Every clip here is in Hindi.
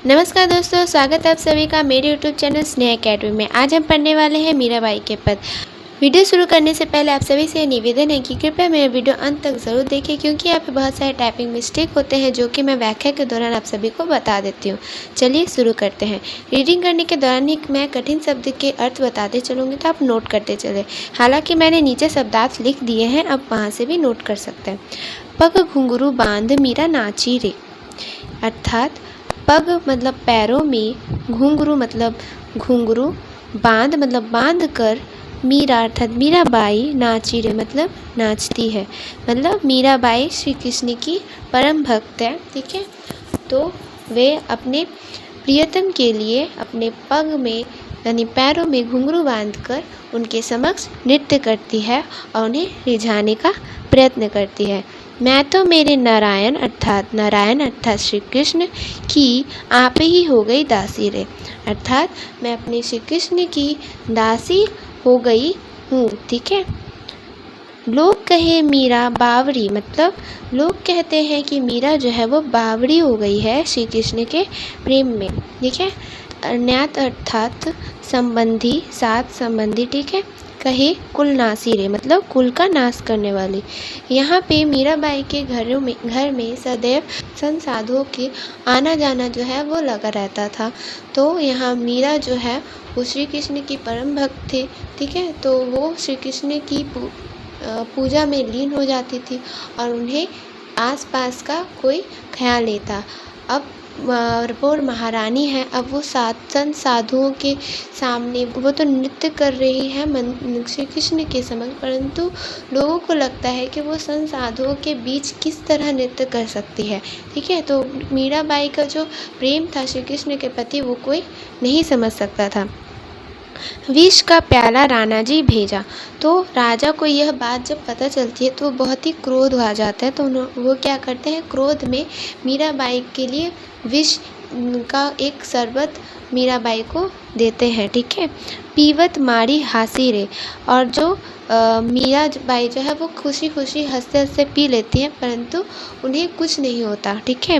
नमस्कार दोस्तों, स्वागत है आप सभी का मेरे यूट्यूब चैनल स्नेहा अकेडमी में। आज हम पढ़ने वाले हैं मीराबाई के पद। वीडियो शुरू करने से पहले आप सभी से निवेदन है कि कृपया मेरे वीडियो अंत तक ज़रूर देखें, क्योंकि यहाँ पे बहुत सारे टाइपिंग मिस्टेक होते हैं जो कि मैं व्याख्या के दौरान आप सभी को बता देती हूँ। चलिए शुरू करते हैं। रीडिंग करने के दौरान ही मैं कठिन शब्द के अर्थ बताते चलूँगी, तो आप नोट करते चले। हालाँकि मैंने नीचे शब्दार्थ लिख दिए हैं, अब वहाँ से भी नोट कर सकते हैं। पग घुंघरू बांध मीरा नाची रे, अर्थात पग मतलब पैरों में, घुंघरू मतलब घुंघरू, बांध मतलब बांध कर, मीरा अर्थात मीराबाई नाची रे मतलब नाचती है। मतलब मीराबाई श्री कृष्ण की परम भक्त है, ठीक है। तो वे अपने प्रियतम के लिए अपने पग में यानी पैरों में घुंघरू बांधकर उनके समक्ष नृत्य करती है और उन्हें रिझाने का प्रयत्न करती है। मैं तो मेरे नारायण अर्थात श्री कृष्ण की आप ही हो गई दासी रे, अर्थात मैं अपने श्री कृष्ण की दासी हो गई हूँ, ठीक है। लोग कहे मीरा बावरी, मतलब लोग कहते हैं कि मीरा जो है वो बावरी हो गई है श्री कृष्ण के प्रेम में, ठीक है। अज्ञात अर्थात संबंधी, साथ संबंधी, ठीक है। कहे कुल नासी रे, मतलब कुल का नाश करने वाली। यहाँ पे मीराबाई के घर में सदैव संत साधुओं के आना जाना जो है वो लगा रहता था। तो यहाँ मीरा जो है वो श्री कृष्ण की परम भक्त थे, ठीक है। तो वो श्री कृष्ण की पूजा में लीन हो जाती थी और उन्हें आसपास का कोई ख्याल नहीं था। अब वो महारानी है, अब वो संत साधुओं के सामने वो तो नृत्य कर रही है श्री कृष्ण के समक्ष, परंतु लोगों को लगता है कि वो संत साधुओं के बीच किस तरह नृत्य कर सकती है, ठीक है। तो मीराबाई का जो प्रेम था श्री कृष्ण के प्रति वो कोई नहीं समझ सकता था। विष का प्याला राणा जी भेजा, तो राजा को यह बात जब पता चलती है तो बहुत ही क्रोध आ जाता है। तो वो क्या करते हैं, क्रोध में मीराबाई के लिए विष का एक शरबत मीराबाई को देते हैं, ठीक है। पीवत मारी हासी रे, और जो मीराबाई जो है वो खुशी खुशी हंसते हंसते पी लेती हैं, परंतु उन्हें कुछ नहीं होता, ठीक है।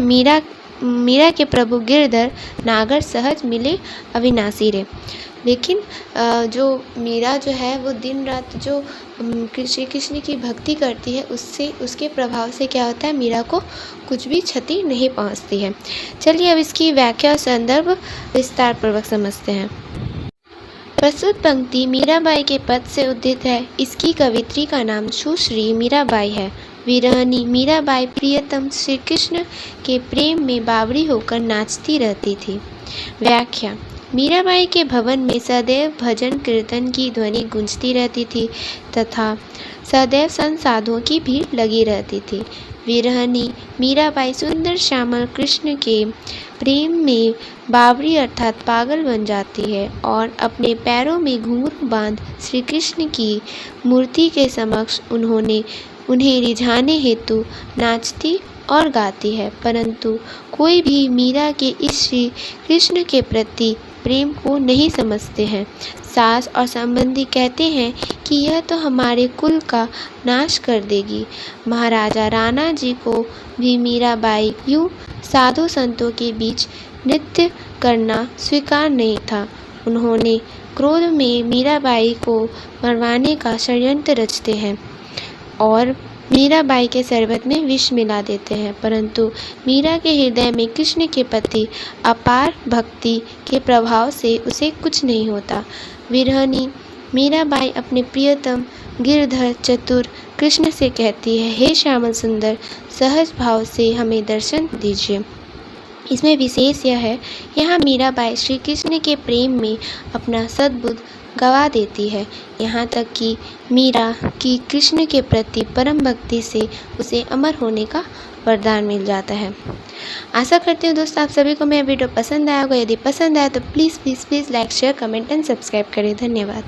मीरा के प्रभु गिरधर नागर सहज मिले अविनाशी रे, लेकिन जो मीरा जो है वो दिन रात जो श्री कृष्ण की भक्ति करती है, उसके प्रभाव से क्या होता है, मीरा को कुछ भी क्षति नहीं पहुंचती है। चलिए अब इसकी व्याख्या और संदर्भ विस्तार पूर्वक समझते हैं। प्रस्तुत पंक्ति मीराबाई के पद से उद्धृत है। इसकी कवित्री का नाम सुश्री मीराबाई है। विरहनी मीराबाई प्रियतम श्री कृष्ण के प्रेम में बावरी होकर नाचती रहती थी। व्याख्या। मीराबाई के भवन में सदैव भजन कीर्तन की ध्वनि गूंजती रहती थी तथा सदैव संत साधुओं की भीड़ लगी रहती थी। विरहनी मीराबाई सुंदर श्यामल कृष्ण के प्रेम में बावरी अर्थात पागल बन जाती है और अपने पैरों में घुंघरू बांध श्री कृष्ण की मूर्ति के समक्ष उन्हें रिझाने हेतु नाचती और गाती है, परंतु कोई भी मीरा के इस श्री कृष्ण के प्रति प्रेम को नहीं समझते हैं। सास और संबंधी कहते हैं कि यह तो हमारे कुल का नाश कर देगी। महाराजा राणा जी को भी मीराबाई यूँ साधु संतों के बीच नृत्य करना स्वीकार नहीं था। उन्होंने क्रोध में मीराबाई को मरवाने का षड्यंत्र रचते हैं और मीराबाई के शरबत में विष मिला देते हैं, परंतु मीरा के हृदय में कृष्ण के प्रति अपार भक्ति के प्रभाव से उसे कुछ नहीं होता। विरहनी मीराबाई अपने प्रियतम गिरधर चतुर कृष्ण से कहती है, हे श्यामल सुंदर, सहज भाव से हमें दर्शन दीजिए। इसमें विशेष यह है, यहाँ मीराबाई श्री कृष्ण के प्रेम में अपना सद्बुद्ध गवा देती है, यहाँ तक कि मीरा की कृष्ण के प्रति परम भक्ति से उसे अमर होने का वरदान मिल जाता है। आशा करती हूँ दोस्तों आप सभी को मेरा वीडियो पसंद आया होगा। यदि पसंद आया तो please like, share, comment and subscribe करें। धन्यवाद।